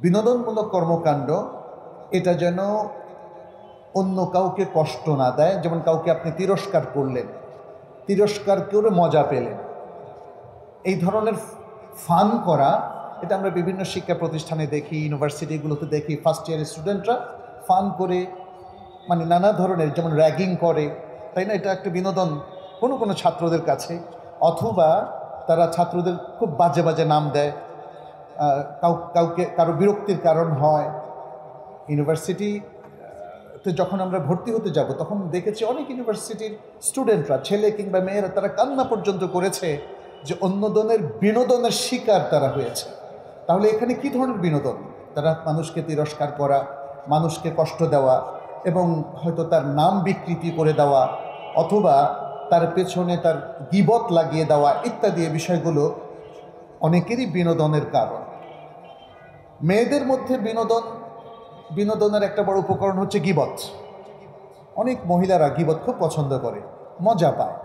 বিনোদনমূলক কর্মকাণ্ড এটা যেন অন্য কাউকে কষ্ট না দেয়। যেমন কাউকে আপনি তিরস্কার করলেন, তিরস্কার করে মজা পেলেন, এই ধরনের ফান করা, এটা আমরা বিভিন্ন শিক্ষা প্রতিষ্ঠানে দেখি, ইউনিভার্সিটিগুলোতে দেখি। ফার্স্ট ইয়ারের স্টুডেন্টরা ফান করে, মানে নানা ধরনের, যেমন র্যাগিং করে, তাই না? এটা একটা বিনোদন কোনো কোনো ছাত্রদের কাছে। অথবা তারা ছাত্রদের খুব বাজে বাজে নাম দেয়, কাউকে কারো বিরক্তির কারণ হয়। ইউনিভার্সিটিতে যখন আমরা ভর্তি হতে যাব তখন দেখেছি অনেক ইউনিভার্সিটির স্টুডেন্টরা, ছেলে কিংবা মেয়েরা, তারা কান্না পর্যন্ত করেছে যে অন্যজনের বিনোদনের শিকার তারা হয়েছে। তাহলে এখানে কি ধরনের বিনোদন? তারা মানুষকে তিরস্কার করা, মানুষকে কষ্ট দেওয়া, এবং হয়তো তার নাম বিকৃতি করে দেওয়া, অথবা তার পেছনে তার গীবত লাগিয়ে দেওয়া ইত্যাদি বিষয়গুলো অনেকেরই বিনোদনের কারণ। মেয়েদের মধ্যে বিনোদনের একটা বড় উপকরণ হচ্ছে গীবত। অনেক মহিলারা গীবত খুব পছন্দ করে, মজা পায়।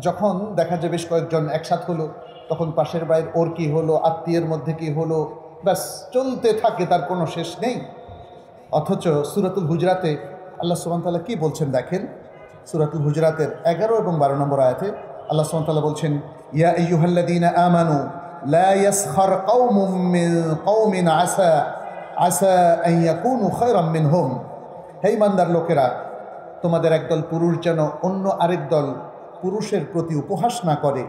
যখন দেখা যায় বেশ কয়েকজন একসাথ হলো, তখন পাশের বাড়ির ওর কী হলো, আত্মীয়ের মধ্যে কী হলো, ব্যাস চলতে থাকে, তার কোনো শেষ নেই। অথচ সূরাতুল হুজরাতে আল্লাহ সুবহানাহু ওয়া তাআলা কী বলছেন দেখেন। সূরাতুল হুজরাতের 11 এবং 12 নম্বর আয়াতে আল্লাহ সুবহানাহু ওয়া তাআলা বলছেন, ইয়া আইয়ুহাল্লাযীনা আমানু লা ইয়াসখার কওমুম মিন কওমিন আসা আন ইয়াকুনু খায়রাম মিনহুম। হে ঈমানদার লোকেরা, তোমাদের একদল পুরুষ যেন অন্য আরেক দল পুরুষের প্রতি উপহাস না করে,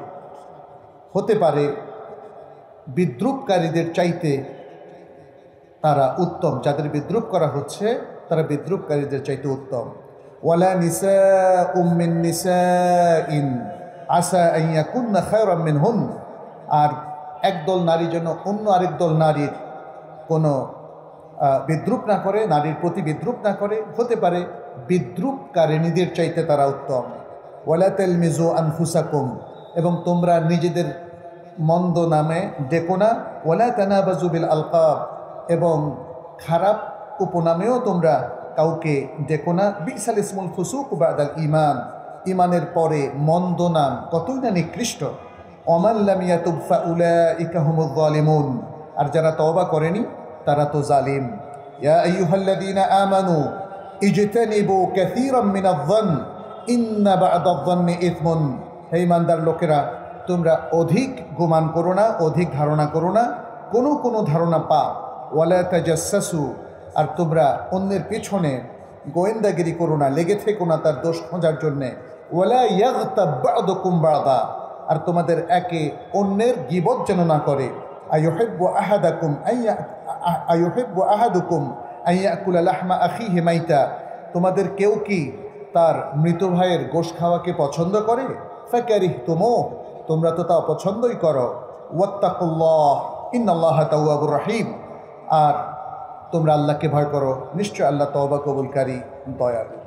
হতে পারে বিদ্রূপকারীদের চাইতে তারা উত্তম। যাদের বিদ্রূপ করা হচ্ছে তারা বিদ্রূপকারীদের চাইতে উত্তম। ওয়ালা নিসাউম মিন নিসাইন আসা আন ইয়াকুননা খায়রাম মিনহুন। আর একদল নারী যেন অন্য আরেক দল নারীর কোনো বিদ্রূপ না করে, নারীর প্রতি বিদ্রূপ না করে, হতে পারে বিদ্রূপকারিণীদের চাইতে তারা উত্তম। ওয়ালা তালমিজু আনফুসাকুম, এবং তোমরা নিজেদের মন্দ নামে ডেকো না। ওয়ালা তানাবাজু বিল আলকাব, এবং খারাপ উপনামেও তোমরা কাউকে ডেকো না। বিসাল ইসমুল ফুসুক বাদাল ঈমান, ঈমানের পরে মন্দ নাম কতই না নিকৃষ্ট। ওমান লাম ইয়াতুব ফাউলাইকা হুমুয যালিমুন, আর যারা তওবা করেনি তারা তো জালিম। ইয়া আইয়ুহাল্লাযীনা আমানু ইজতানিবু কাসীরাম মিনায-যন্ন ইন্না বা'দায-যন্নি ইসমুন। হে ঈমানদার লোকেরা, তোমরা অধিক গুমান করো না, অধিক ধারণা করো না, কোনো কোনো ধারণা পাপ। ওয়ালা তাজাসসু, আর তোমরা অন্যের পেছনে গোয়েন্দাগিরি করো না, লেগে থেকো না তার দোষ খোঁজার জন্যে। ওয়ালা ইয়াগতাব বা'দুকুম বা'দা, আর তোমাদের একে অন্যের গীবত যেন না করে। আইয়ুহিব্বু আহাদুকুম আন ইয়াকুলা লাহমা আখিহি মাইতা, তোমাদের কেউ কি তার মৃত ভাইয়ের গোশত খাওয়াকে পছন্দ করে? ফাকারিহতুমুহ, তোমরা তো তা অপছন্দই করো। ওয়াত্তাকুল্লাহ ইন্নাল্লাহা তাওয়াবুর রহিম, আর তোমরা আল্লাহকে ভয় করো, নিশ্চয় আল্লাহ তওবা কবুলকারী, দয়ালু।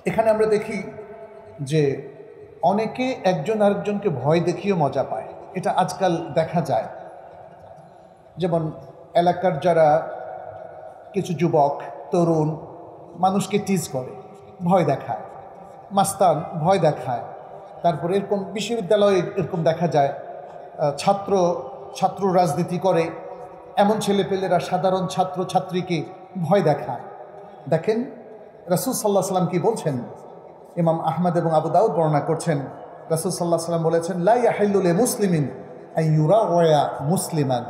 এখানে আমরা দেখি যে অনেকে একজন আরেকজনকে ভয় দেখিয়ে মজা পায়। এটা আজকাল দেখা যায়। যেমন এলাকার যারা কিছু যুবক তরুণ মানুষকে টিজ করে, ভয় দেখায়, মাস্তান ভয় দেখায়। তারপরে এরকম বিশ্ববিদ্যালয়ে এরকম দেখা যায় ছাত্র রাজনীতি করে, এমন ছেলেপেলেরা সাধারণ ছাত্র ছাত্রীকে ভয় দেখায়। দেখেন রাসূল সাল্লাল্লাহু আলাইহি ওয়াসাল্লাম কি বলছেন, ইমাম আহমদ এবং আবু দাউদ বর্ণনা করছেন। রাসূল সাল্লাল্লাহু আলাইহি ওয়াসাল্লাম বলেছেন, লা ইয়াহিল্লু লিমুসলিমিন আন ইউরাওয়া মুসলিমান,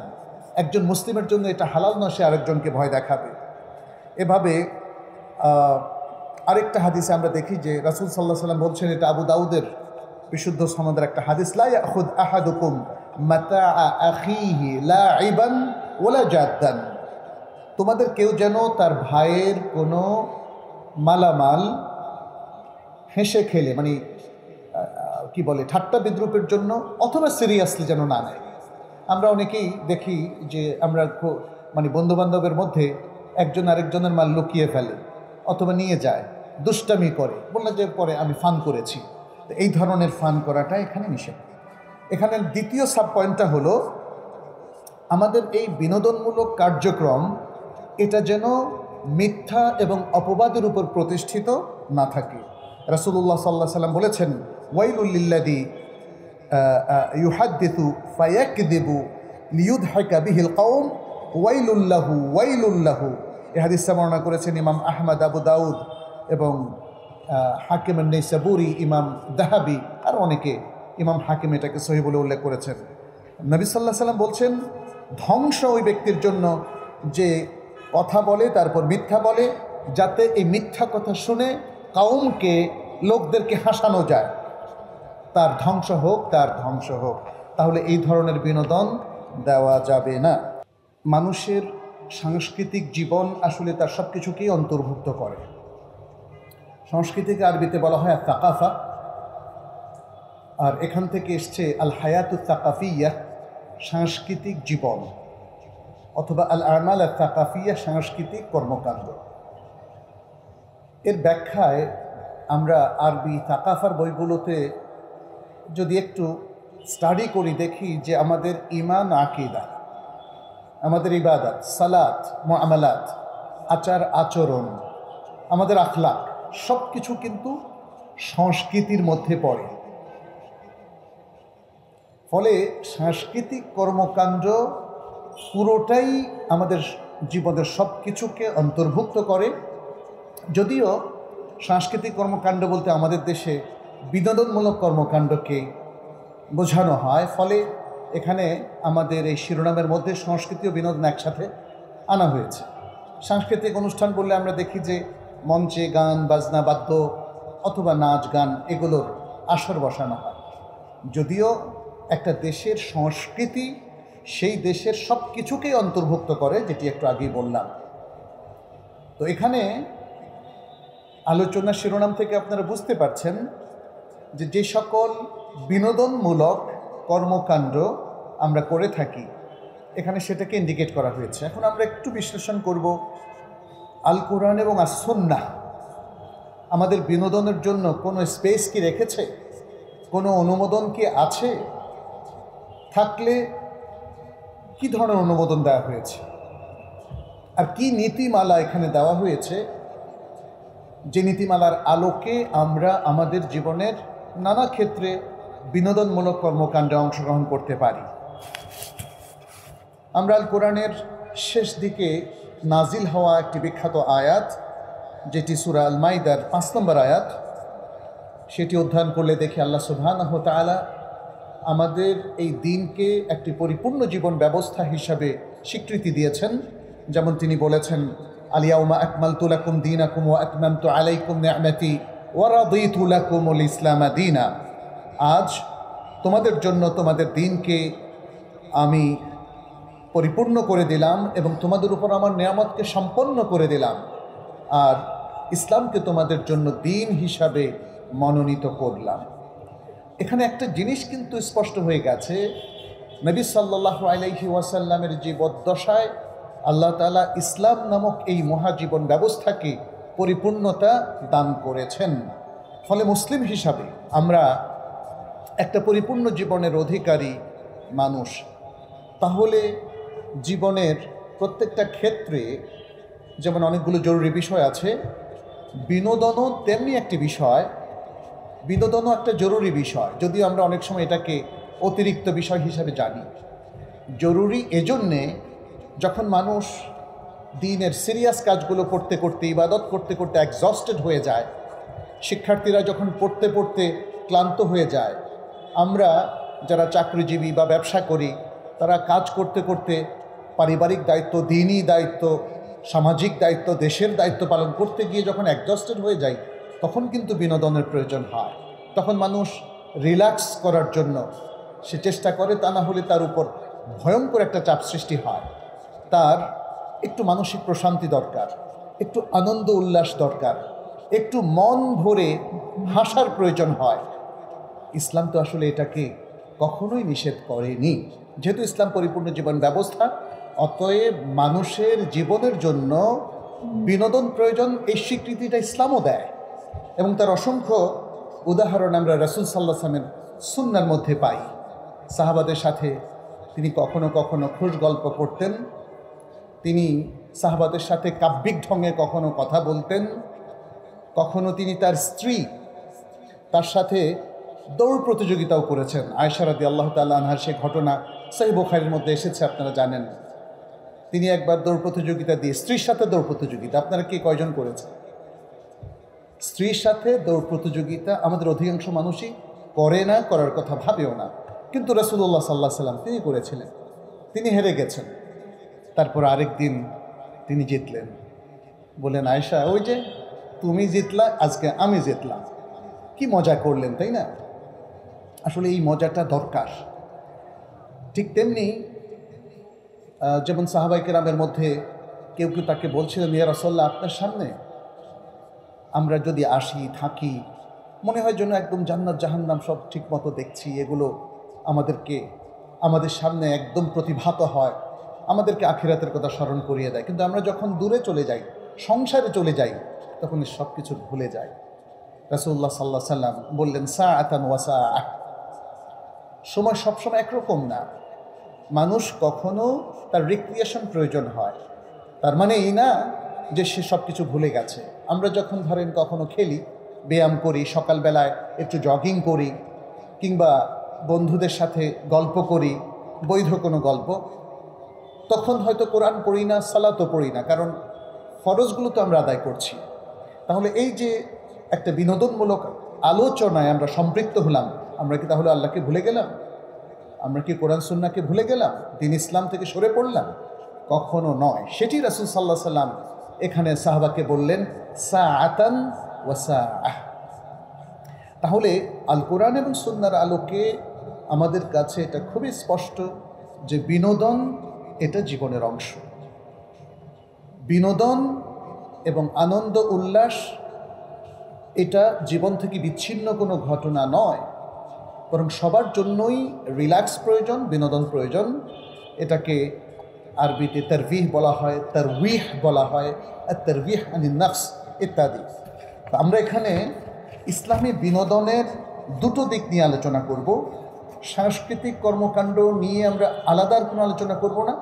একজন মুসলিমের জন্য এটা হালাল নয় সে আরেকজনকে ভয় দেখাবে। এভাবে আরেকটা হাদিসে আমরা দেখি যে রাসূল সাল্লাল্লাহু আলাইহি ওয়াসাল্লাম বলছেন, এটা আবু দাউদের বিশুদ্ধ সনদের একটা হাদিস, লা ইয়াখুদ আহাদুকুম মাতাআ আখিহি লাইবান ওয়ালা জাদ্দান, তোমাদের কেউ যেন তার ভাইয়ের কোনো মালামাল হেসে খেলে, মানে কি বলে, ঠাট্টা বিদ্রুপের জন্য, অথবা সিরিয়াসলি যেন না নেয়। আমরা অনেকেই দেখি যে আমরা মানে বন্ধুবান্ধবের মধ্যে একজন আরেকজনের মাল লুকিয়ে ফেলে অথবা নিয়ে যায়, দুষ্টামি করে, বললে যে পরে আমি ফান করেছি। তো এই ধরনের ফান করাটা এখানে নিষেধ। এখানে দ্বিতীয় সাব পয়েন্টটা হলো, আমাদের এই বিনোদনমূলক কার্যক্রম এটা যেন মিথ্যা এবং অপবাদের উপর প্রতিষ্ঠিত না থাকে। রাসূলুল্লাহ সাল্লাল্লাহু আলাইহি ওয়াসাল্লাম বলেছেন, ওয়াইলুল লিল্লাযী ইউহাদ্দিসু ফায়াকযিবু লিইউদহিকা বিহিল কওম ওয়াইলুল্লাহু ওয়াইলুল্লাহু। এই হাদিসটা বর্ণনা করেছেন ইমাম আহমদ, আবু দাউদ এবং হাকিম আন-নাইসাবুরি, ইমাম দাহাবি আর অনেকে। ইমাম হাকিম এটাকে সহিহ বলে উল্লেখ করেছেন। নবী সাল্লাল্লাহু আলাইহি সাল্লাম বলছেন, ধ্বংস ওই ব্যক্তির জন্য যে কথা বলে তারপর মিথ্যা বলে, যাতে এই মিথ্যা কথা শুনে কাউমকে, লোকদেরকে হাসানো যায়। তার ধ্বংস হোক, তার ধ্বংস হোক। তাহলে এই ধরনের বিনোদন দেওয়া যাবে না। মানুষের সাংস্কৃতিক জীবন আসলে তার সব কিছুকেই অন্তর্ভুক্ত করে। সংস্কৃতিকে আরবিতে বলা হয় আত-তাকাফা, আর এখান থেকে এসছে আল হায়াতুত তাকাফিয়া, সাংস্কৃতিক জীবন, অথবা আল আমাল আত-তাকাফিয়া, সাংস্কৃতিক কর্মকাণ্ড। এর ব্যাখ্যায় আমরা আরবি তাকাফার বইগুলোতে যদি একটু স্টাডি করি, দেখি যে আমাদের ঈমান, আকীদা, আমাদের ইবাদত, সালাত, মুআমালাত, আচার আচরণ, আমাদের আখলাক, সব কিছু কিন্তু সংস্কৃতির মধ্যে পড়ে। ফলে সাংস্কৃতিক কর্মকাণ্ড পুরোটাই আমাদের জীবনের সব কিছুকে অন্তর্ভুক্ত করে। যদিও সাংস্কৃতিক কর্মকাণ্ড বলতে আমাদের দেশে বিনোদনমূলক কর্মকাণ্ডকে বোঝানো হয়, ফলে এখানে আমাদের এই শিরোনামের মধ্যে সংস্কৃতি ও বিনোদন একসাথে আনা হয়েছে। সাংস্কৃতিক অনুষ্ঠান বললে আমরা দেখি যে মঞ্চে গান বাজনা, বাদ্য অথবা নাচ গান এগুলোর আসর বসানো হয়। যদিও একটা দেশের সংস্কৃতি সেই দেশের সব কিছুকেই অন্তর্ভুক্ত করে, যেটি একটু আগেই বললাম। তো এখানে আলোচনার শিরোনাম থেকে আপনারা বুঝতে পারছেন যে যে সকল বিনোদনমূলক কর্মকাণ্ড আমরা করে থাকি, এখানে সেটাকে ইন্ডিকেট করা হয়েছে। এখন আমরা একটু বিশ্লেষণ করব, আল কোরআন এবং আস-সুন্নাহ আমাদের বিনোদনের জন্য কোনো স্পেস কি রেখেছে, কোনো অনুমোদন কি আছে, থাকলে কি ধরনের অনুমোদন দেওয়া হয়েছে, আর কি নীতিমালা এখানে দেওয়া হয়েছে, যে নীতিমালার আলোকে আমরা আমাদের জীবনের নানা ক্ষেত্রে বিনোদনমূলক কর্মকাণ্ডে অংশগ্রহণ করতে পারি। আমরা আল কোরআনের শেষ দিকে নাজিল হওয়া একটি বিখ্যাত আয়াত, যেটি সূরা আল মাইদার 5 নম্বর আয়াত, সেটি অধ্যয়ন করলে দেখি আল্লাহ সুবহানাহু ওয়া তাআলা আমাদের এই দিনকে একটি পরিপূর্ণ জীবন ব্যবস্থা হিসাবে স্বীকৃতি দিয়েছেন। যেমন তিনি বলেছেন, আল ইয়াউমা আকমালতু লাকুম দীনাকুম ওয়া আতমামতু আলাইকুম নি'মাতি ওয়া রাদিতু লাকুমুল ইসলামা দীনা। আজ তোমাদের জন্য তোমাদের দিনকে আমি পরিপূর্ণ করে দিলাম এবং তোমাদের উপর আমার নিয়ামতকে সম্পন্ন করে দিলাম, আর ইসলামকে তোমাদের জন্য দিন হিসাবে মনোনীত করলাম। এখানে একটা জিনিস কিন্তু স্পষ্ট হয়ে গেছে, নবী সাল্লাল্লাহু আলাইহি ওয়াসাল্লামের জীবদ্দশায় আল্লাহ তাআলা ইসলাম নামক এই মহাজীবন ব্যবস্থাকে পরিপূর্ণতা দান করেছেন। ফলে মুসলিম হিসাবে আমরা একটা পরিপূর্ণ জীবনের অধিকারী মানুষ। তাহলে জীবনের প্রত্যেকটা ক্ষেত্রে যেমন অনেকগুলো জরুরি বিষয় আছে, বিনোদনও তেমনি একটি বিষয়। বিনোদনও একটা জরুরি বিষয়, যদিও আমরা অনেক সময় এটাকে অতিরিক্ত বিষয় হিসাবে জানি। জরুরি এজন্যে, যখন মানুষ দিনের সিরিয়াস কাজগুলো করতে করতে, ইবাদত করতে করতে এক্সস্টেড হয়ে যায়, শিক্ষার্থীরা যখন পড়তে পড়তে ক্লান্ত হয়ে যায়, আমরা যারা চাকরিজীবী বা ব্যবসা করি, তারা কাজ করতে করতে পারিবারিক দায়িত্ব, দিনই দায়িত্ব, সামাজিক দায়িত্ব, দেশের দায়িত্ব পালন করতে গিয়ে যখন এক্সস্টেড হয়ে যায়, তখন কিন্তু বিনোদনের প্রয়োজন হয়। তখন মানুষ রিল্যাক্স করার জন্য সে চেষ্টা করে, তা না হলে তার উপর ভয়ঙ্কর একটা চাপ সৃষ্টি হয়। তার একটু মানসিক প্রশান্তি দরকার, একটু আনন্দ উল্লাস দরকার, একটু মন ভরে হাসার প্রয়োজন হয়। ইসলাম তো আসলে এটাকে কখনোই নিষেধ করেনি। যেহেতু ইসলাম পরিপূর্ণ জীবন ব্যবস্থা, অতএব মানুষের জীবনের জন্য বিনোদন প্রয়োজন, এই স্বীকৃতিটা ইসলামও দেয়। এবং তার অসংখ্য উদাহরণ আমরা রাসূল সাল্লাল্লাহু আলাইহি ওয়াসাল্লামের সুন্নাহর মধ্যে পাই। সাহাবাদের সাথে তিনি কখনো কখনো খুশ গল্প করতেন, তিনি সাহাবাদের সাথে কাব্যিক ঢঙে কখনো কথা বলতেন, কখনো তিনি তার স্ত্রী তার সাথে দৌড় প্রতিযোগিতাও করেছেন। আয়েশা রাদিয়াল্লাহু তাআলা আনহার সেই ঘটনা সহিহ বুখারীর মধ্যে এসেছে, আপনারা জানেন। তিনি একবার দৌড় প্রতিযোগিতা দিয়ে, স্ত্রীর সাথে দৌড় প্রতিযোগিতা, আপনারা কে কয়জন করেছেন? স্ত্রীর সাথে দৌড় প্রতিযোগিতা আমাদের অধিকাংশ মানুষই করে না, করার কথা ভাবেও না, কিন্তু রাসূলুল্লাহ সাল্লাল্লাহু আলাইহি সাল্লাম তিনি করেছিলেন, তিনি হেরে গেছেন। তারপর আরেক দিন তিনি জিতলেন। বললেন, আয়েশা, ওই যে তুমি জিতলা, আজকে আমি জিতলাম। কি মজা করলেন, তাই না? আসলে এই মজাটা দরকার। ঠিক তেমনি যেমন সাহাবায়ে কেরামের মধ্যে কেউ কেউ তাকে বলছিলেন, ইয়া রাসূলুল্লাহ, আপনার সামনে আমরা যদি আসি থাকি, মনে হয় যেন একদম জান্নাত জাহান্নাম সব ঠিক মতো দেখছি, এগুলো আমাদের সামনে একদম প্রতিভাত হয়, আমাদেরকে আখিরাতের কথা স্মরণ করিয়ে দেয়। কিন্তু আমরা যখন দূরে চলে যাই, সংসারে চলে যাই, তখন সব কিছু ভুলে যাই। রাসূলুল্লাহ সাল্লাল্লাহু আলাইহি সাল্লাম বললেন, সাআতান ওয়া সাআহ, সময় সবসময় একরকম না। মানুষ কখনো তার রিক্রিয়েশন প্রয়োজন হয়, তার মানে এই না যে সে সব কিছু ভুলে গেছে। আমরা যখন ধরেন কখনো খেলি, ব্যায়াম করি, সকালবেলায় একটু জগিং করি, কিংবা বন্ধুদের সাথে গল্প করি, বৈধ কোনো গল্প, তখন হয়তো কোরআন পড়ি না, সালাতও পড়ি না, কারণ ফরজগুলো তো আমরা আদায় করছি। তাহলে এই যে একটা বিনোদনমূলক আলোচনায় আমরা সম্পৃক্ত হলাম, আমরা কি তাহলে আল্লাহকে ভুলে গেলাম? আমরা কি কোরআন সুন্নাহকে ভুলে গেলাম? দ্বীন ইসলাম থেকে সরে পড়লাম? কখনো নয়। সেটি রাসূল সাল্লাল্লাহু আলাইহি সাল্লাম এখানে সাহাবাকে বললেন, সাআতান ওয়া সাআহ। তাহলে আল কোরআন এবং সুন্নাহর আলোকে আমাদের কাছে এটা খুবই স্পষ্ট যে বিনোদন এটা জীবনের অংশ। বিনোদন এবং আনন্দ উল্লাস এটা জীবন থেকে বিচ্ছিন্ন কোনো ঘটনা নয়, বরং সবার জন্যই রিল্যাক্স প্রয়োজন, বিনোদন প্রয়োজন। এটাকে আরবিতে তারবিহ বলা হয়, তারউইহ বলা হয়, তারবিহ আনিন নফস ইত্যাদি। আমরা এখানে ইসলামী বিনোদনের দুটো দিক নিয়ে আলোচনা করব। সাংস্কৃতিক কর্মকাণ্ড নিয়ে আমরা আলাদা কোনো আলোচনা করব না।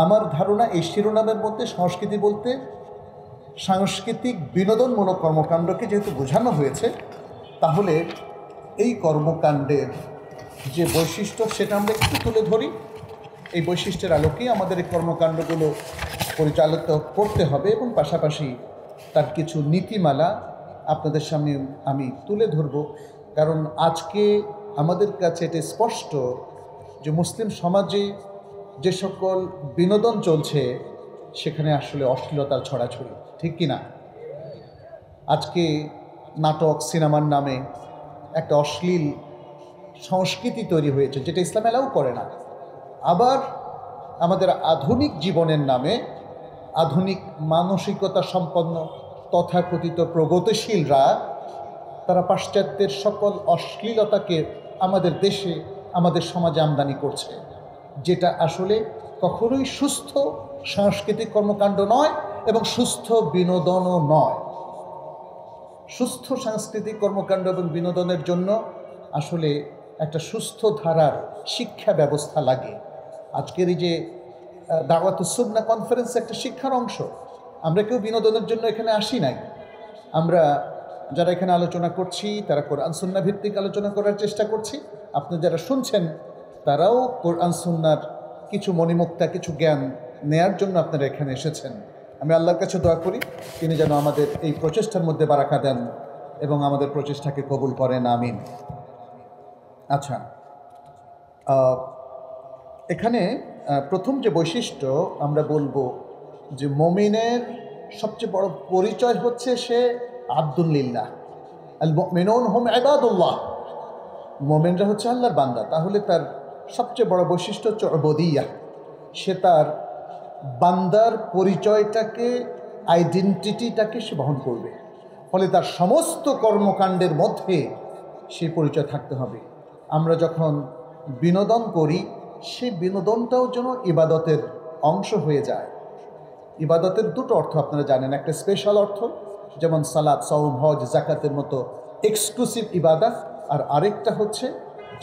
আমার ধারণা এই শিরোনামের মধ্যে সংস্কৃতি বলতে সাংস্কৃতিক বিনোদনমূলক কর্মকাণ্ডকে যেহেতু বোঝানো হয়েছে, তাহলে এই কর্মকাণ্ডের যে বৈশিষ্ট্য সেটা আমরা একটু তুলে ধরি। এই বৈশিষ্ট্যের আলোকেই আমাদের এই কর্মকাণ্ডগুলো পরিচালিত করতে হবে এবং পাশাপাশি তার কিছু নীতিমালা আপনাদের সামনে আমি তুলে ধরব। কারণ আজকে আমাদের কাছে এটা স্পষ্ট যে মুসলিম সমাজে যে সকল বিনোদন চলছে সেখানে আসলে অশ্লীলতার ছড়াছড়ি, ঠিক কি না? আজকে নাটক, সিনেমার নামে একটা অশ্লীল সংস্কৃতি তৈরি হয়েছে, যেটা ইসলাম অ্যালাউ করে না। আবার আমাদের আধুনিক জীবনের নামে আধুনিক মানসিকতা সম্পন্ন তথাকথিত প্রগতিশীলরা তারা পাশ্চাত্যের সকল অশ্লীলতাকে আমাদের দেশে, আমাদের সমাজে আমদানি করছে, যেটা আসলে কখনোই সুস্থ সাংস্কৃতিক কর্মকাণ্ড নয় এবং সুস্থ বিনোদনও নয়। সুস্থ সাংস্কৃতিক কর্মকাণ্ড এবং বিনোদনের জন্য আসলে একটা সুস্থ ধারার শিক্ষা ব্যবস্থা লাগে। আজকের এই যে দাওয়াতুস সুন্নাহ কনফারেন্স একটা শিক্ষার অংশ। আমরা কেউ বিনোদনের জন্য এখানে আসি নাই। আমরা যারা এখানে আলোচনা করছি তারা কোরআন সুন্নাহ ভিত্তিক আলোচনা করার চেষ্টা করছি। আপনি যারা শুনছেন তারাও কোরআন সুন্নাহর কিছু মণিমুক্তা, কিছু জ্ঞান নেয়ার জন্য আপনারা এখানে এসেছেন। আমি আল্লাহর কাছে দোয়া করি তিনি যেন আমাদের এই প্রচেষ্টার মধ্যে বারাকা দেন এবং আমাদের প্রচেষ্টাকে কবুল করেন, আমিন। আচ্ছা, এখানে প্রথম যে বৈশিষ্ট্য আমরা বলবো যে মুমিনের সবচেয়ে বড় পরিচয় হচ্ছে সে আব্দুল্লিল্লাহ। আল মুমিনুন হুম ইবাদুল্লাহ, মুমিনরা হচ্ছে আল্লাহর বান্দা। তাহলে তার সবচেয়ে বড় বৈশিষ্ট্য হচ্ছে উবুদিয়্যাহ। সে তার বান্দার পরিচয়টাকে, আইডেন্টিটিটাকে সে বহন করবে। ফলে তার সমস্ত কর্মকাণ্ডের মধ্যে সেই পরিচয় থাকতে হবে। আমরা যখন বিনোদন করি সেই বিনোদনটাও যেন ইবাদতের অংশ হয়ে যায়। ইবাদতের দুটো অর্থ আপনারা জানেন, একটা স্পেশাল অর্থ যেমন সালাত, সাওম, হজ, যাকাতের মতো এক্সক্লুসিভ ইবাদত, আর আরেকটা হচ্ছে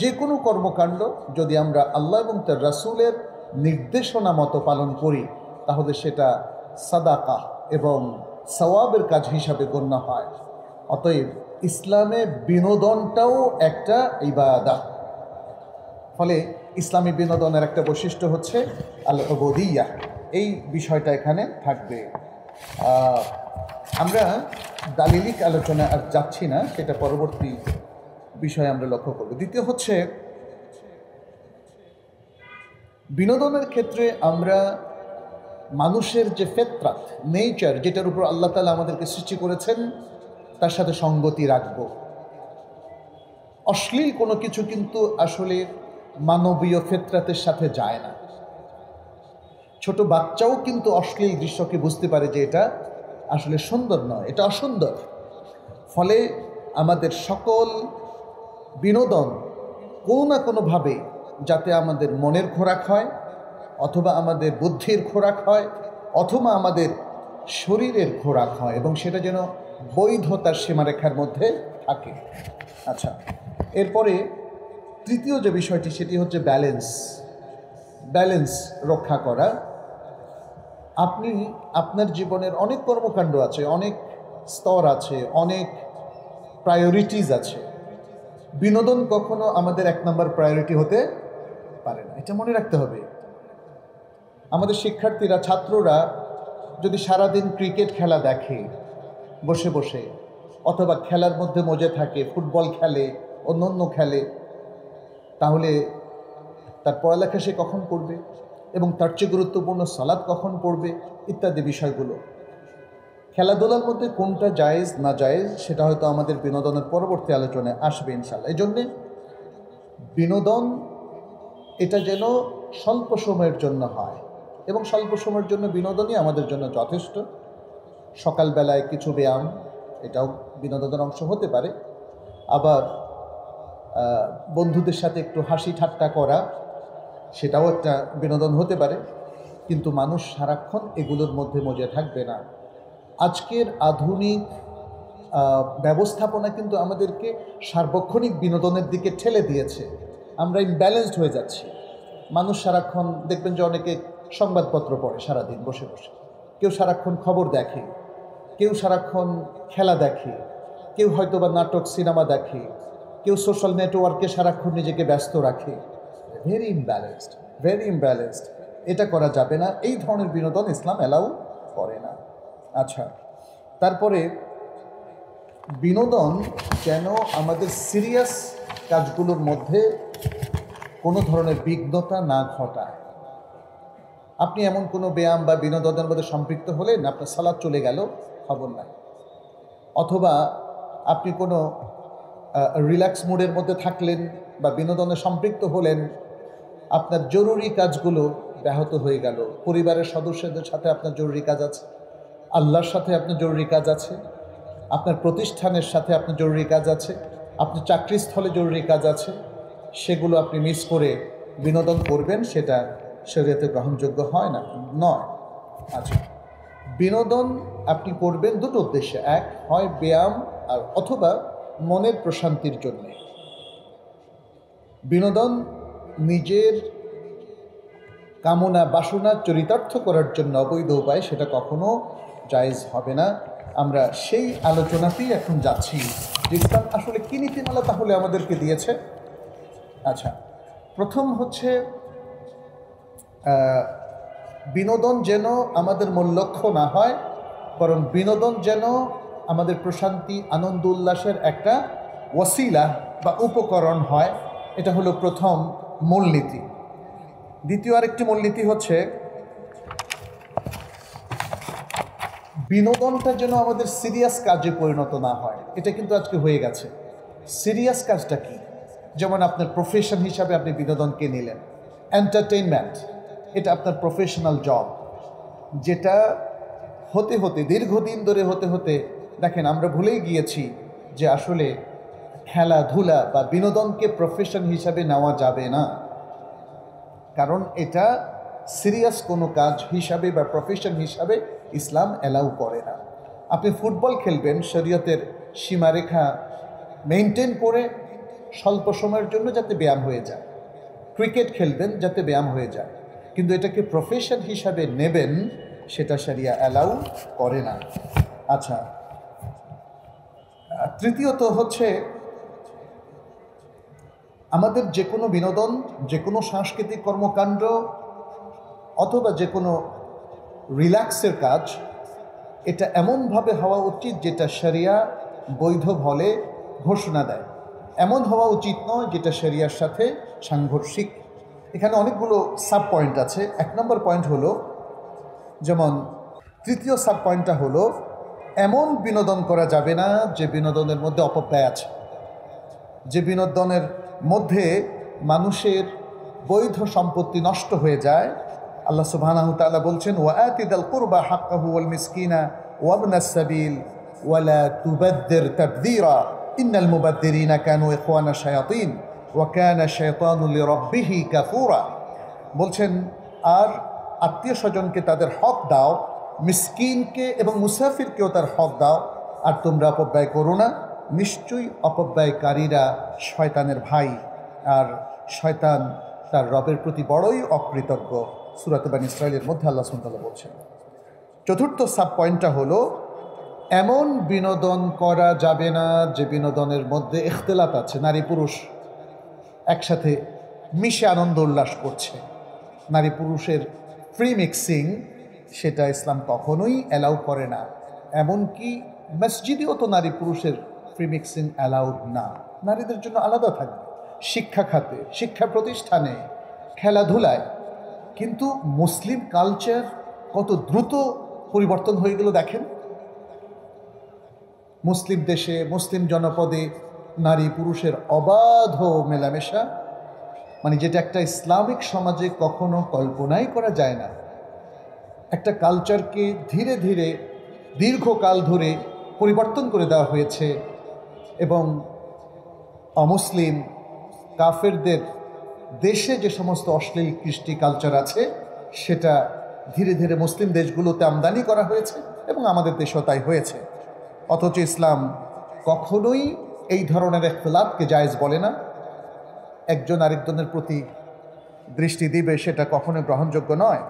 যে কোনো কর্মকাণ্ড যদি আমরা আল্লাহ এবং তার রাসূলের নির্দেশনা মতো পালন করি তাহলে সেটা সাদাকা এবং সওয়াবের কাজ হিসাবে গণ্য হয়। অতএব ইসলামে বিনোদনটাও একটা ইবাদত। ফলে ইসলামী বিনোদনের একটা বৈশিষ্ট্য হচ্ছে আল উবুদিয়্যাহ। এই বিষয়টা এখানে থাকবে। আমরা দালিলিক আলোচনা আর যাচ্ছি না, সেটা পরবর্তী বিষয়ে আমরা লক্ষ্য করব। দ্বিতীয় হচ্ছে বিনোদনের ক্ষেত্রে আমরা মানুষের যে ফেতরাত, নেচার, যেটার উপর আল্লাহ তাআলা আমাদেরকে সৃষ্টি করেছেন তার সাথে সঙ্গতি রাখব। অশ্লীল কোনো কিছু কিন্তু আসলে মানবীয় ফেতরাতের সাথে যায় না। ছোট বাচ্চাও কিন্তু অশ্লীল দৃশ্যকে বুঝতে পারে যে এটা আসলে সুন্দর নয়, এটা অসুন্দর। ফলে আমাদের সকল বিনোদন কোনো না কোনোভাবে যাতে আমাদের মনের খোরাক হয়, অথবা আমাদের বুদ্ধির খোরাক হয়, অথবা আমাদের শরীরের খোরাক হয়, এবং সেটা যেন বৈধতার সীমারেখার মধ্যে থাকে। আচ্ছা, এরপরে তৃতীয় যে বিষয়টি সেটি হচ্ছে ব্যালেন্স রক্ষা করা। আপনি আপনার জীবনের অনেক কর্মকাণ্ড আছে, অনেক স্তর আছে, অনেক প্রায়োরিটিজ আছে। বিনোদন কখনো আমাদের 1 নম্বর প্রায়োরিটি হতে পারে না, এটা মনে রাখতে হবে। আমাদের শিক্ষার্থীরা, ছাত্ররা যদি সারাদিন ক্রিকেট খেলা দেখে বসে বসে, অথবা খেলার মধ্যে মজে থাকে, ফুটবল খেলে, অন্য খেলে, তাহলে তার পড়ালেখা সে কখন করবে, এবং তার চেয়ে গুরুত্বপূর্ণ সালাত কখন পড়বে, ইত্যাদি বিষয়গুলো। খেলাধুলার মধ্যে কোনটা জায়েজ না জায়েজ সেটা হয়তো আমাদের বিনোদনের পরবর্তী আলোচনায় আসবে ইনশাআল্লাহ। এই জন্যে বিনোদন এটা যেন স্বল্প সময়ের জন্য হয়, এবং স্বল্প সময়ের জন্য বিনোদনই আমাদের জন্য যথেষ্ট। সকালবেলায় কিছু ব্যায়াম, এটাও বিনোদনের অংশ হতে পারে। আবার বন্ধুদের সাথে একটু হাসি ঠাট্টা করা, সেটাও একটা বিনোদন হতে পারে। কিন্তু মানুষ সারাক্ষণ এগুলোর মধ্যে মজে থাকবে না। আজকের আধুনিক ব্যবস্থাপনা কিন্তু আমাদেরকে সার্বক্ষণিক বিনোদনের দিকে ঠেলে দিয়েছে। আমরা ইমব্যালেন্সড হয়ে যাচ্ছি। মানুষ সারাক্ষণ দেখবেন যে অনেকে সংবাদপত্র পড়ে সারাদিন বসে বসে, কেউ সারাক্ষণ খবর দেখে, কেউ সারাক্ষণ খেলা দেখে, কেউ হয়তো বা নাটক সিনেমা দেখে, কেউ সোশ্যাল নেটওয়ার্কে সারাক্ষণ নিজেকে ব্যস্ত রাখে। Very imbalanced. এটা করা যাবে না। এই ধরনের বিনোদন ইসলাম অ্যালাউ করে না। আচ্ছা, তারপরে বিনোদন যেন আমাদের সিরিয়াস কাজগুলোর মধ্যে কোনো ধরনের বিঘ্নতা না ঘটায়। আপনি এমন কোনো ব্যায়াম বা বিনোদনের মধ্যে সম্পৃক্ত হলেন, আপনার সালাত চলে গেল, খবর নাই। অথবা আপনি কোনো রিল্যাক্স মুডের মধ্যে থাকলেন বা বিনোদনে সম্পৃক্ত হলেন, আপনার জরুরি কাজগুলো ব্যাহত হয়ে গেল। পরিবারের সদস্যদের সাথে আপনার জরুরি কাজ আছে, আল্লাহর সাথে আপনার জরুরি কাজ আছে, আপনার প্রতিষ্ঠানের সাথে আপনার জরুরি কাজ আছে, আপনার চাকরিস্থলে জরুরি কাজ আছে, সেগুলো আপনি মিস করে বিনোদন করবেন, সেটা শরীয়তে গ্রহণযোগ্য নয়। আচ্ছা, বিনোদন আপনি করবেন দুটো উদ্দেশ্যে। এক, হয় ব্যায়াম, আর অথবা মনের প্রশান্তির জন্য। বিনোদন নিজের কামনা বাসনা চরিতার্থ করার জন্য অবৈধ উপায়, সেটা কখনো জায়েজ হবে না। আমরা সেই আলোচনাতেই এখন যাচ্ছি যে ইসলাম আসলে কী নীতিমালা তাহলে আমাদেরকে দিয়েছে। আচ্ছা, প্রথম হচ্ছে বিনোদন যেন আমাদের মূল লক্ষ্য না হয়, বরং বিনোদন যেন আমাদের প্রশান্তি, আনন্দ, উল্লাসের একটা ওয়াসিলা বা উপকরণ হয়। এটা হলো প্রথম মূলনীতি। দ্বিতীয় আরেকটি মূলনীতি হচ্ছে বিনোদনটা যেন আমাদের সিরিয়াস কাজে পরিণত না হয়। এটা কিন্তু আজকে হয়ে গেছে। সিরিয়াস কাজটা কি? যেমন আপনার প্রফেশন হিসাবে আপনি বিনোদনকে নিলেন, এন্টারটেইনমেন্ট, এটা আপনার প্রফেশনাল জব, যেটা হতে হতে দীর্ঘদিন ধরে হতে হতে দেখেন আমরা ভুলেই গিয়েছি যে আসলে খেলাধুলা বা বিনোদনকে প্রফেশন হিসাবে নেওয়া যাবে না। কারণ এটা সিরিয়াস কোনো কাজ হিসাবে বা প্রফেশন হিসাবে ইসলাম অ্যালাউ করে না। আপনি ফুটবল খেলবেন শরীয়তের সীমারেখা মেনটেন করে, স্বল্প সময়ের জন্য যাতে ব্যায়াম হয়ে যায়। ক্রিকেট খেলবেন যাতে ব্যায়াম হয়ে যায়, কিন্তু এটাকে প্রফেশন হিসাবে নেবেন, সেটা শরিয়া অ্যালাউ করে না। আচ্ছা, তৃতীয়ত হচ্ছে আমাদের যে কোনো বিনোদন, যে কোনো সাংস্কৃতিক কর্মকাণ্ড, অথবা যে কোনো রিল্যাক্সের কাজ, এটা এমনভাবে হওয়া উচিত যেটা শরিয়া বৈধ বলে ঘোষণা দেয়, এমন হওয়া উচিত নয় যেটা শরিয়ার সাথে সাংঘর্ষিক। এখানে অনেকগুলো সাব পয়েন্ট আছে। 1 নম্বর পয়েন্ট হলো, যেমন তৃতীয় সাব পয়েন্টটা হলো, এমন বিনোদন করা যাবে না যে বিনোদনের মধ্যে অপব্যয় আছে, যে বিনোদনের মধ্যে মানুষের বৈধ সম্পত্তি নষ্ট হয়ে যায়। আল্লাহ সুবহানাহু ওয়া তাআলা বলছেন, ওয়াআতি যাল কুরবা হাক্কাহু ওয়াল মিসকিনা ওয়াবনাস সাবিল ওয়ালা তুবাদ্দির তাবদীরা ইন্নাল মুবাদ্দিরিনা কানু ইখওয়ানা শায়াতিন ওয়া কানা শায়তানু লিরাব্বিহি কাফুরা। বলছেন, আর আত্মীয় স্বজনকে তাদের হক দাও, মিসকিনকে এবং মুসাফিরকেও তার হক দাও, আর তোমরা অপব্যয় করো না, নিশ্চয়ই অপব্যয়কারীরা শয়তানের ভাই, আর শয়তান তার রবের প্রতি বড়ই অকৃতজ্ঞ। সূরা বানী ইসরাঈলের মধ্যে আল্লাহ সুবহানাহু ওয়া তাআলা বলছেন। চতুর্থ সাব পয়েন্টটা হলো, এমন বিনোদন করা যাবে না যে বিনোদনের মধ্যে ইখতিলাত আছে, নারী পুরুষ একসাথে মিশে আনন্দ উল্লাস করছে। নারী পুরুষের ফ্রি মিক্সিং, সেটা ইসলাম কখনোই অ্যালাউ করে না। এমনকি মসজিদেও তো নারী পুরুষের ফ্রি মিক্সিং অ্যালাউড না। নারীদের জন্য আলাদা থাকবে, শিক্ষা খাতে, শিক্ষা প্রতিষ্ঠানে, খেলাধুলায়। কিন্তু মুসলিম কালচার কত দ্রুত পরিবর্তন হয়ে গেল দেখেন। মুসলিম দেশে, মুসলিম জনপদে নারী পুরুষের অবাধ মেলামেশা, মানে যেটা একটা ইসলামিক সমাজে কখনো কল্পনাই করা যায় না। একটা কালচারকে ধীরে ধীরে দীর্ঘকাল ধরে পরিবর্তন করে দেওয়া হয়েছে, এবং অমুসলিম কাফেরদের দেশে যে সমস্ত অশ্লীল কৃষ্টি কালচার আছে, সেটা ধীরে ধীরে মুসলিম দেশগুলোতে আমদানি করা হয়েছে, এবং আমাদের দেশেও তাই হয়েছে। অথচ ইসলাম কখনোই এই ধরনের ইখতিলাতকে জায়েজ বলে না। একজন আরেকজনের প্রতি দৃষ্টি দিবে, সেটা কখনোই গ্রহণযোগ্য নয়।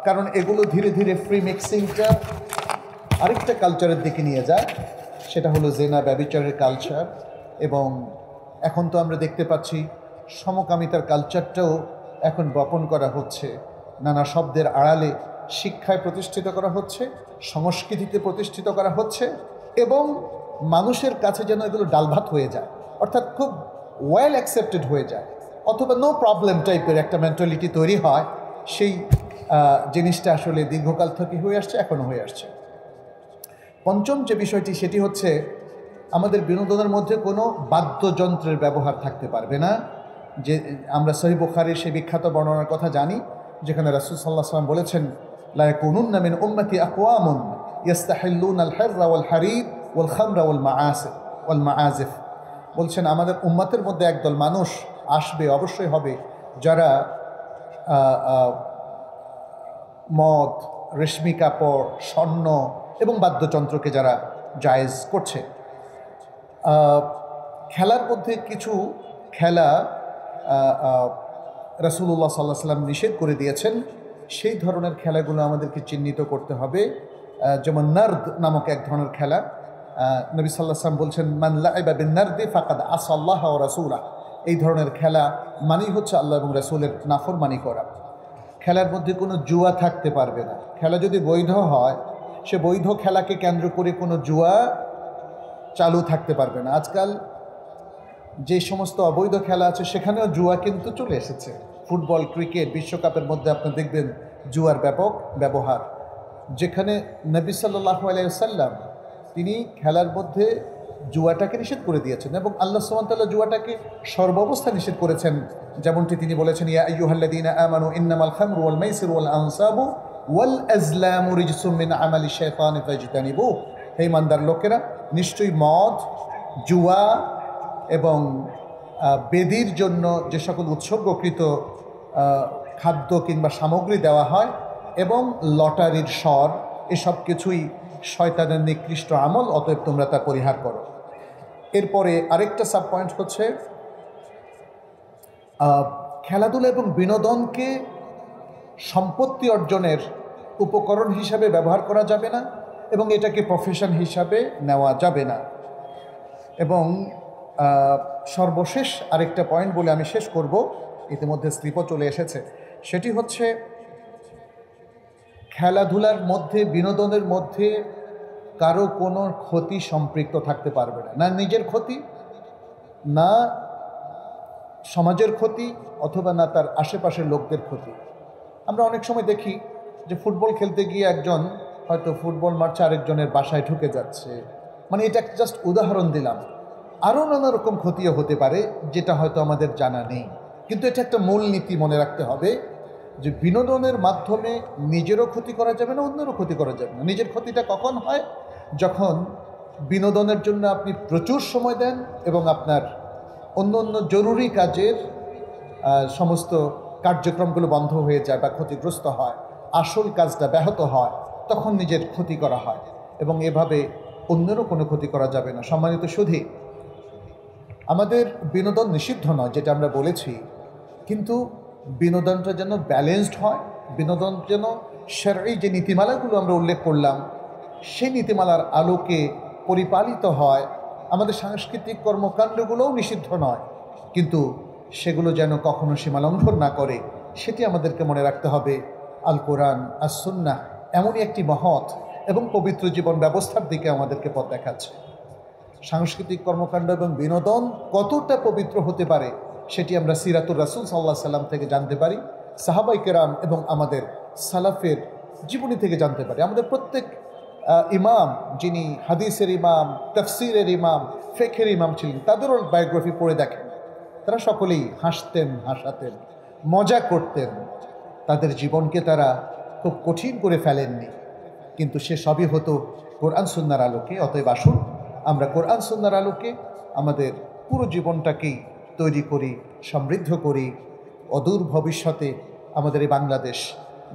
কারণ এগুলো ধীরে ধীরে ফ্রি মিক্সিংটা আরেকটা কালচারের দিকে নিয়ে যায়, সেটা হলো জেনা, ব্যভিচারের কালচার। এবং এখন তো আমরা দেখতে পাচ্ছি সমকামিতার কালচারটাও এখন বপন করা হচ্ছে, নানা শব্দের আড়ালে শিক্ষায় প্রতিষ্ঠিত করা হচ্ছে, সংস্কৃতিতে প্রতিষ্ঠিত করা হচ্ছে, এবং মানুষের কাছে যেন এগুলো ডালভাত হয়ে যায়, অর্থাৎ খুব ওয়েল অ্যাকসেপ্টেড হয়ে যায়, অথবা নো প্রবলেম টাইপের একটা মেন্টালিটি তৈরি হয়। সেই জিনিসটা আসলে দীর্ঘকাল থেকে হয়ে আসছে, এখনও হয়ে আসছে। পঞ্চম যে বিষয়টি, সেটি হচ্ছে আমাদের বিনোদনের মধ্যে কোনো বাদ্যযন্ত্রের ব্যবহার থাকতে পারবে না। যে আমরা সহিহ বুখারীর সেই বিখ্যাত বর্ণনার কথা জানি, যেখানে রাসূল সাল্লাল্লাহু আলাইহি ওয়াসাল্লাম বলেছেন, লা ইয়াকুনুন্না মিন উম্মতি আকওয়ামুন ইস্তাহিল্লুনা আল হিররা ওয়াল হারির ওয়াল খামরা ওয়াল মাআজিফ। বলছেন, আমাদের উম্মতের মধ্যে একদল মানুষ আসবে, অবশ্যই হবে, যারা মদ, রেশমি কাপড়, স্বর্ণ এবং বাদ্যযন্ত্রকে যারা জায়েজ করছে। খেলার মধ্যে কিছু খেলা রাসূলুল্লাহ সাল্লাল্লাহু আলাইহি ওয়াসাল্লাম নিষেধ করে দিয়েছেন। সেই ধরনের খেলাগুলো আমাদেরকে চিহ্নিত করতে হবে। যেমন নার্দ নামক এক ধরনের খেলা, নবী সাল্লাল্লাহু আলাইহি ওয়াসাল্লাম বলছেন, মান লাইবা বিন নার্দি ফাকাদ আসাল্লাহ ওয়া রাসূলাহ। এই ধরনের খেলা মানেই হচ্ছে আল্লাহ এবং রাসূলের নাফরমানি করা। খেলার মধ্যে কোনো জুয়া থাকতে পারবে না। খেলা যদি বৈধ হয়, সে বৈধ খেলাকে কেন্দ্র করে কোনো জুয়া চালু থাকতে পারবে না। আজকাল যে সমস্ত অবৈধ খেলা আছে, সেখানেও জুয়া কিন্তু চলে এসেছে। ফুটবল, ক্রিকেট, বিশ্বকাপের মধ্যে আপনি দেখবেন জুয়ার ব্যাপক ব্যবহার। যেখানে নবী সাল্লাল্লাহু আলাইহি ওয়াসাল্লাম তিনি খেলার মধ্যে জুয়াটাকে নিষেধ করে দিয়েছেন, এবং আল্লাহ সুবহানাহু ওয়া তাআলা জুয়াটাকে সর্বাবস্থা নিষেধ করেছেন। যেমনটি তিনি বলেছেন, ইয়া আইয়ুহাল্লাযীনা আমানু ইন্নামাল খামরু ওয়াল মাইসিরু ওয়াল আনসাবু ওয়াল আজলামু রিজসুম মিন আমালি শাইতানি ফাজতানিবু। হে ইমানদার লোকেরা, নিশ্চয়ই মদ, জুয়া এবং বেদির জন্য যে সকল উৎসর্গকৃত খাদ্য কিংবা সামগ্রী দেওয়া হয়, এবং লটারির স্বর, এসব কিছুই শয়তানের নিকৃষ্ট আমল, অতএব তোমরা তা পরিহার করো। এরপরে আরেকটা সাব পয়েন্ট হচ্ছে, খেলাধুলা এবং বিনোদনকে সম্পত্তি অর্জনের উপকরণ হিসাবে ব্যবহার করা যাবে না, এবং এটাকে প্রফেশন হিসাবে নেওয়া যাবে না। এবং সর্বশেষ আরেকটা পয়েন্ট বলে আমি শেষ করব, ইতিমধ্যে স্লিপও চলে এসেছে। সেটি হচ্ছে খেলাধুলার মধ্যে, বিনোদনের মধ্যে কারো কোনো ক্ষতি সম্পৃক্ত থাকতে পারবে না, না নিজের ক্ষতি, না সমাজের ক্ষতি, অথবা না তার আশেপাশের লোকদের ক্ষতি। আমরা অনেক সময় দেখি যে ফুটবল খেলতে গিয়ে একজন হয়তো ফুটবল মারছে, আরেকজনের বাসায় ঢুকে যাচ্ছে। মানে এটা জাস্ট উদাহরণ দিলাম, আরও নানা রকম ক্ষতিও হতে পারে যেটা হয়তো আমাদের জানা নেই। কিন্তু এটা একটা মূল নীতি মনে রাখতে হবে যে বিনোদনের মাধ্যমে নিজেরও ক্ষতি করা যাবে না, অন্যেরও ক্ষতি করা যাবে না। নিজের ক্ষতিটা কখন হয়? যখন বিনোদনের জন্য আপনি প্রচুর সময় দেন এবং আপনার অন্য অন্য জরুরি কাজের সমস্ত কার্যক্রমগুলো বন্ধ হয়ে যায় বা ক্ষতিগ্রস্ত হয়, আসল কাজটা ব্যাহত হয়, তখন নিজের ক্ষতি করা হয় এবং এভাবে অন্যেরও কোনো ক্ষতি করা যাবে না। সম্মানিত সুধী, আমাদের বিনোদন নিষিদ্ধ নয় যেটা আমরা বলেছি, কিন্তু বিনোদনটা যেন ব্যালেন্সড হয়, বিনোদন যেন শরঈ যে নীতিমালাগুলো আমরা উল্লেখ করলাম সেই নীতিমালার আলোকে পরিপালিত হয়। আমাদের সাংস্কৃতিক কর্মকাণ্ডগুলোও নিষিদ্ধ নয়, কিন্তু সেগুলো যেন কখনো সীমালঙ্ঘন না করে, সেটি আমাদেরকে মনে রাখতে হবে। আল কোরআন আর সুন্নাহ এমনই একটি মহৎ এবং পবিত্র জীবন ব্যবস্থার দিকে আমাদেরকে পথ দেখাচ্ছে। সাংস্কৃতিক কর্মকাণ্ড এবং বিনোদন কতটা পবিত্র হতে পারে সেটি আমরা সিরাতুর রাসূল সাল্লাল্লাহু আলাইহি সাল্লাম থেকে জানতে পারি, সাহাবায়ে কেরাম এবং আমাদের সালাফের জীবনী থেকে জানতে পারি। আমাদের প্রত্যেক ইমাম, যিনি হাদিসের ইমাম, তাফসিরের ইমাম, ফিকহের ইমাম ছিলেন, তাদেরও বায়োগ্রাফি পড়ে দেখেন, তারা সকলেই হাসতেন, হাসাতেন, মজা করতেন। তাদের জীবনকে তারা খুব কঠিন করে ফেলেননি, কিন্তু সে সবই হতো কোরআন সুন্নাহর আলোকে। অতএব আসুন আমরা কোরআন সুন্নাহর আলোকে আমাদের পুরো জীবনটাকেই তৈরি করি, সমৃদ্ধ করি। অদূর ভবিষ্যতে আমাদের এই বাংলাদেশ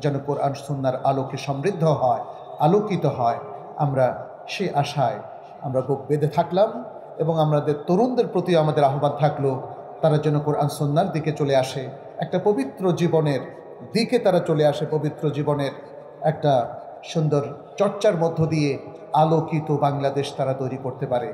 যেন কোরআন সুন্নাহর আলোকে সমৃদ্ধ হয়, আলোকিত হয়। আমরা সে আশায় আমরা বুক বেঁধে থাকলাম এবং আমাদের তরুণদের প্রতি আমাদের আহ্বান থাকলো তারা যেন কোরআন সুন্নাহর দিকে চলে আসে, একটা পবিত্র জীবনের দিকে তারা চলে আসে, পবিত্র জীবনের একটা সুন্দর চর্চার মধ্য দিয়ে আলোকিত বাংলাদেশ তারা তৈরি করতে পারে।